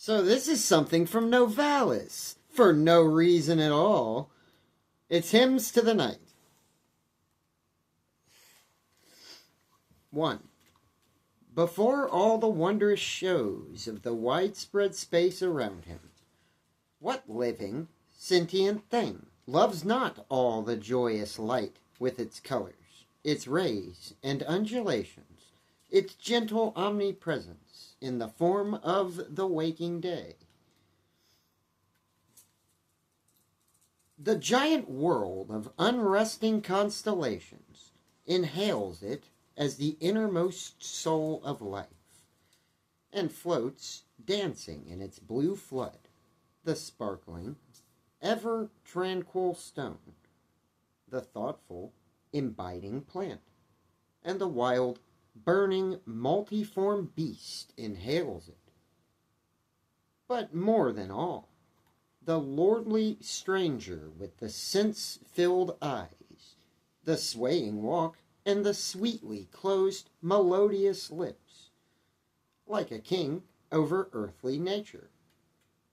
So this is something from Novalis, for no reason at all. It's Hymns to the Night. 1. Before all the wondrous shows of the widespread space around him, what living, sentient thing loves not all the joyous light with its colors, its rays and undulations, its gentle omnipresence in the form of the waking day? The giant world of unresting constellations inhales it as the innermost soul of life, and floats dancing in its blue flood, the sparkling, ever tranquil stone, the thoughtful, imbibing plant, and the wild, burning, multiform beast inhales it. But more than all, the lordly stranger with the sense-filled eyes, the swaying walk, and the sweetly closed, melodious lips, like a king over earthly nature.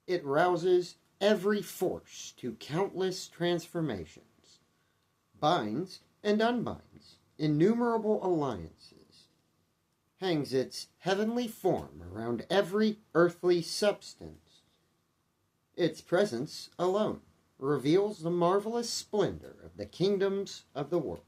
It rouses every force to countless transformations, binds and unbinds innumerable alliances, hangs its heavenly form around every earthly substance. Its presence alone reveals the marvelous splendor of the kingdoms of the world.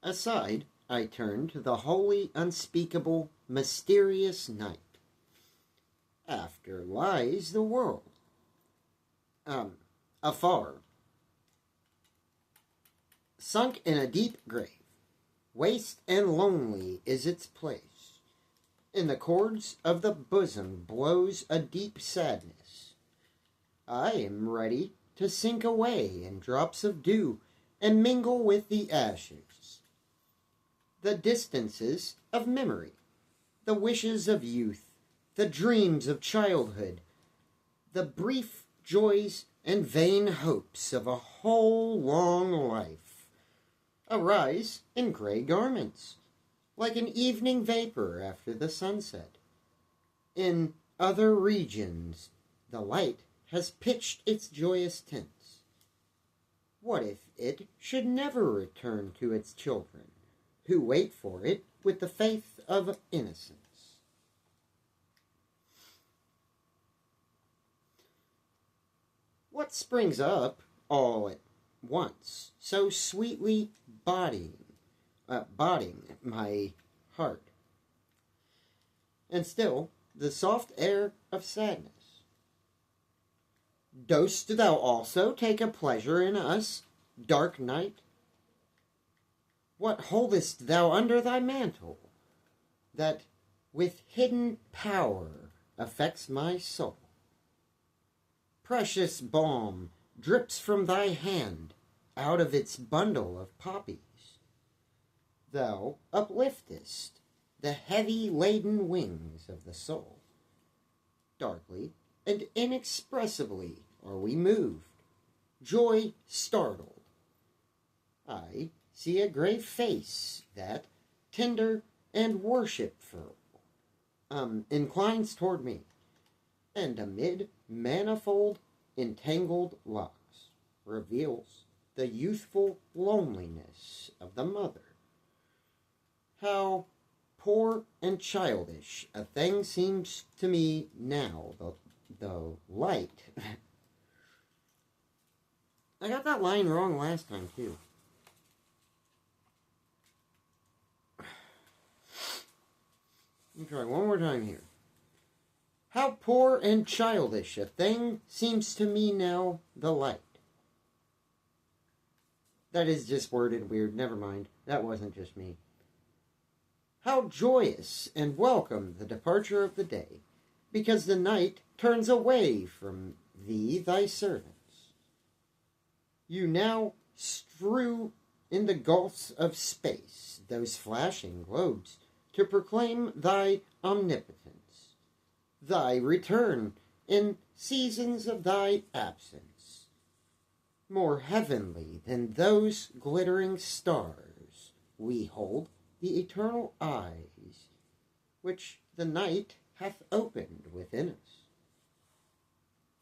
Aside, I turn to the holy, unspeakable, mysterious night. After lies the world. Afar. Sunk in a deep grave, waste and lonely is its place. In the chords of the bosom blows a deep sadness. I am ready to sink away in drops of dew and mingle with the ashes. The distances of memory, the wishes of youth, the dreams of childhood, the brief joys and vain hopes of a whole long life, arise in gray garments, like an evening vapor after the sunset. In other regions, the light has pitched its joyous tints. What if it should never return to its children, who wait for it with the faith of innocence? What springs up all at once, so sweetly bodying my heart? And still, the soft air of sadness. Dost thou also take a pleasure in us, dark night? What holdest thou under thy mantle, that with hidden power affects my soul? Precious balm drips from thy hand out of its bundle of poppies. Thou upliftest the heavy laden wings of the soul. Darkly and inexpressibly are we moved, joy startled. I see a grave face that, tender and worshipful, inclines toward me, and amid manifold entangled locks reveals the youthful loneliness of the mother. How poor and childish a thing seems to me now, the light. I got that line wrong last time, too. Let me try one more time here. How poor and childish a thing seems to me now, the light. That is just worded weird. Never mind. That wasn't just me. How joyous and welcome the departure of the day, because the night turns away from thee, thy servants. You now strew in the gulfs of space those flashing globes to proclaim thy omnipotence. thy return in seasons of thy absence. More heavenly than those glittering stars, we hold the eternal eyes, which the night hath opened within us.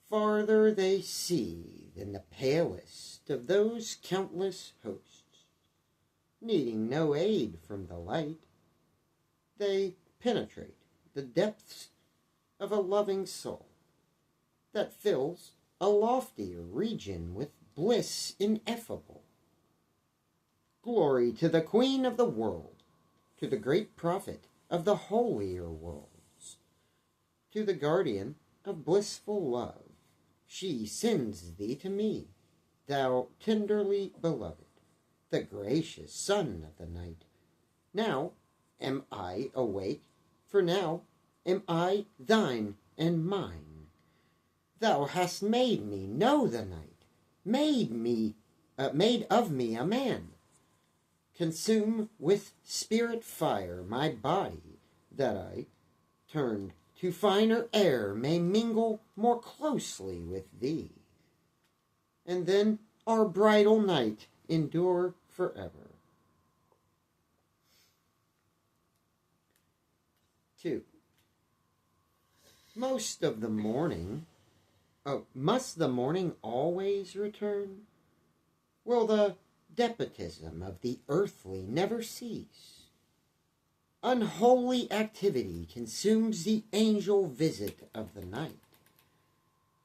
Farther they see than the palest of those countless hosts, needing no aid from the light. They penetrate the depths of a loving soul that fills a loftier region with bliss ineffable. Glory to the Queen of the world, to the great prophet of the holier worlds, to the guardian of blissful love. She sends thee to me, thou tenderly beloved, the gracious son of the night. Now am I awake, for now am I thine and mine. Thou hast made me know the night, made of me a man. Consume with spirit fire my body, that I, turned to finer air, may mingle more closely with thee. And then our bridal night endure forever. 2. Must the morning always return? Will the despotism of the earthly never cease? Unholy activity consumes the angel visit of the night.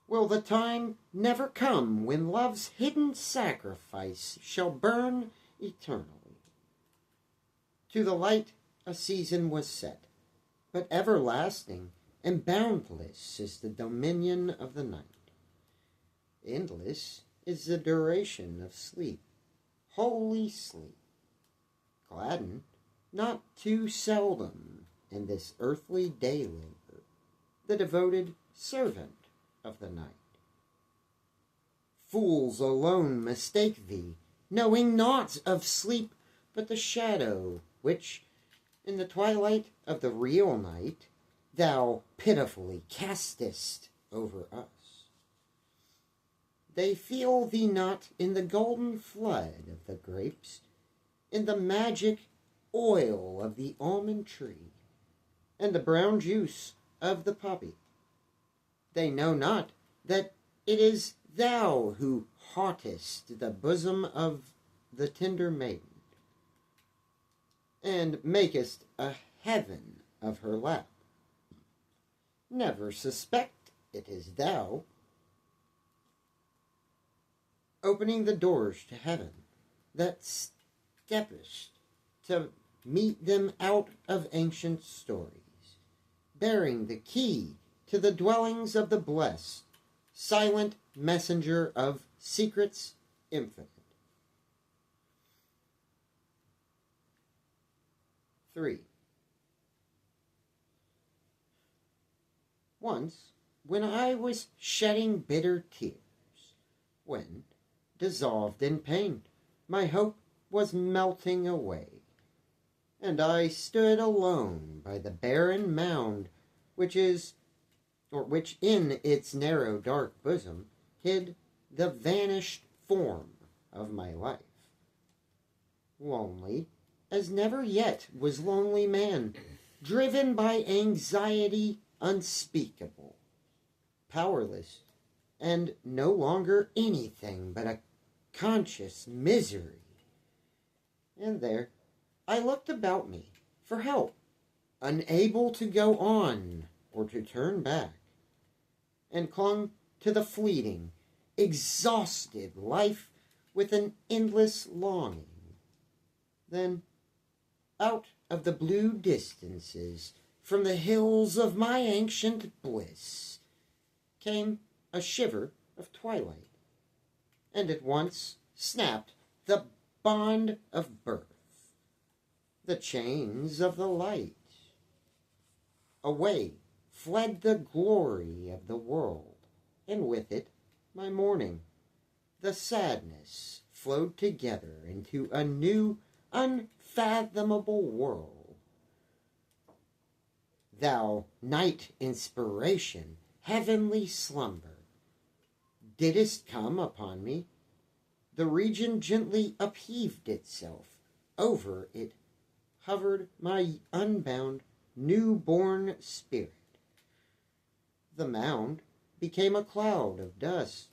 Will the time never come when love's hidden sacrifice shall burn eternally? To the light a season was set, but everlasting and boundless is the dominion of the night. Endless is the duration of sleep, holy sleep, gladdened not too seldom in this earthly day labor, the devoted servant of the night. Fools alone mistake thee, knowing naught of sleep but the shadow which, in the twilight of the real night, thou pitifully castest over us. They feel thee not in the golden flood of the grapes, in the magic oil of the almond tree, and the brown juice of the poppy. They know not that it is thou who hauntest the bosom of the tender maiden, and makest a heaven of her lap. Never suspect it is thou, opening the doors to heaven, that steppest to meet them out of ancient stories, bearing the key to the dwellings of the blessed, silent messenger of secrets infinite. 3. Once, when I was shedding bitter tears, when, dissolved in pain, my hope was melting away, and I stood alone by the barren mound which in its narrow dark bosom hid the vanished form of my life. Lonely as never yet was lonely man, driven by anxiety unspeakable, powerless, and no longer anything but a conscious misery. And there I looked about me for help, unable to go on or to turn back, and clung to the fleeting, exhausted life with an endless longing. Then, out of the blue distances, from the hills of my ancient bliss, came a shiver of twilight, and at once snapped the bond of birth, the chains of the light. Away fled the glory of the world, and with it my mourning. The sadness flowed together into a new, unfathomable world. Thou night inspiration, heavenly slumber, didst come upon me. The region gently upheaved itself. Over it hovered my unbound, new-born spirit. The mound became a cloud of dust,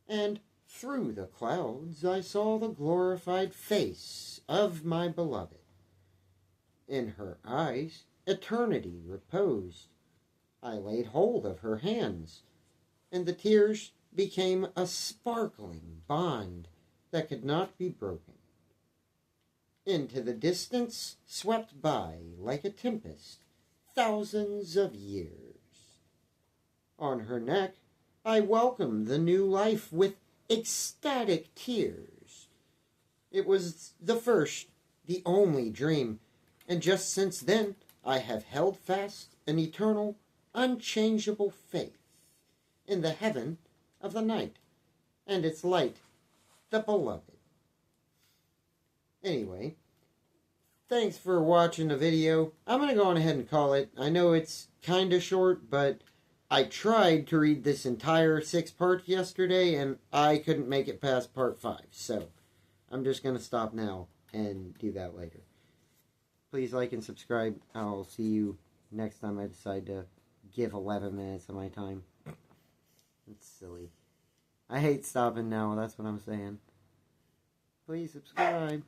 and through the clouds I saw the glorified face of my beloved. In her eyes eternity reposed. I laid hold of her hands, and the tears became a sparkling bond that could not be broken. Into the distance swept by, like a tempest, thousands of years. On her neck I welcomed the new life with ecstatic tears. It was the first, the only dream, and just since then I have held fast an eternal, unchangeable faith in the heaven of the night and its light, the beloved. Anyway, thanks for watching the video. I'm going to go on ahead and call it. I know it's kind of short, but I tried to read this entire 6 parts yesterday, and I couldn't make it past part 5. So, I'm just going to stop now and do that later. Please like and subscribe. I'll see you next time I decide to give 11 minutes of my time. It's silly. I hate stopping now, that's what I'm saying. Please subscribe.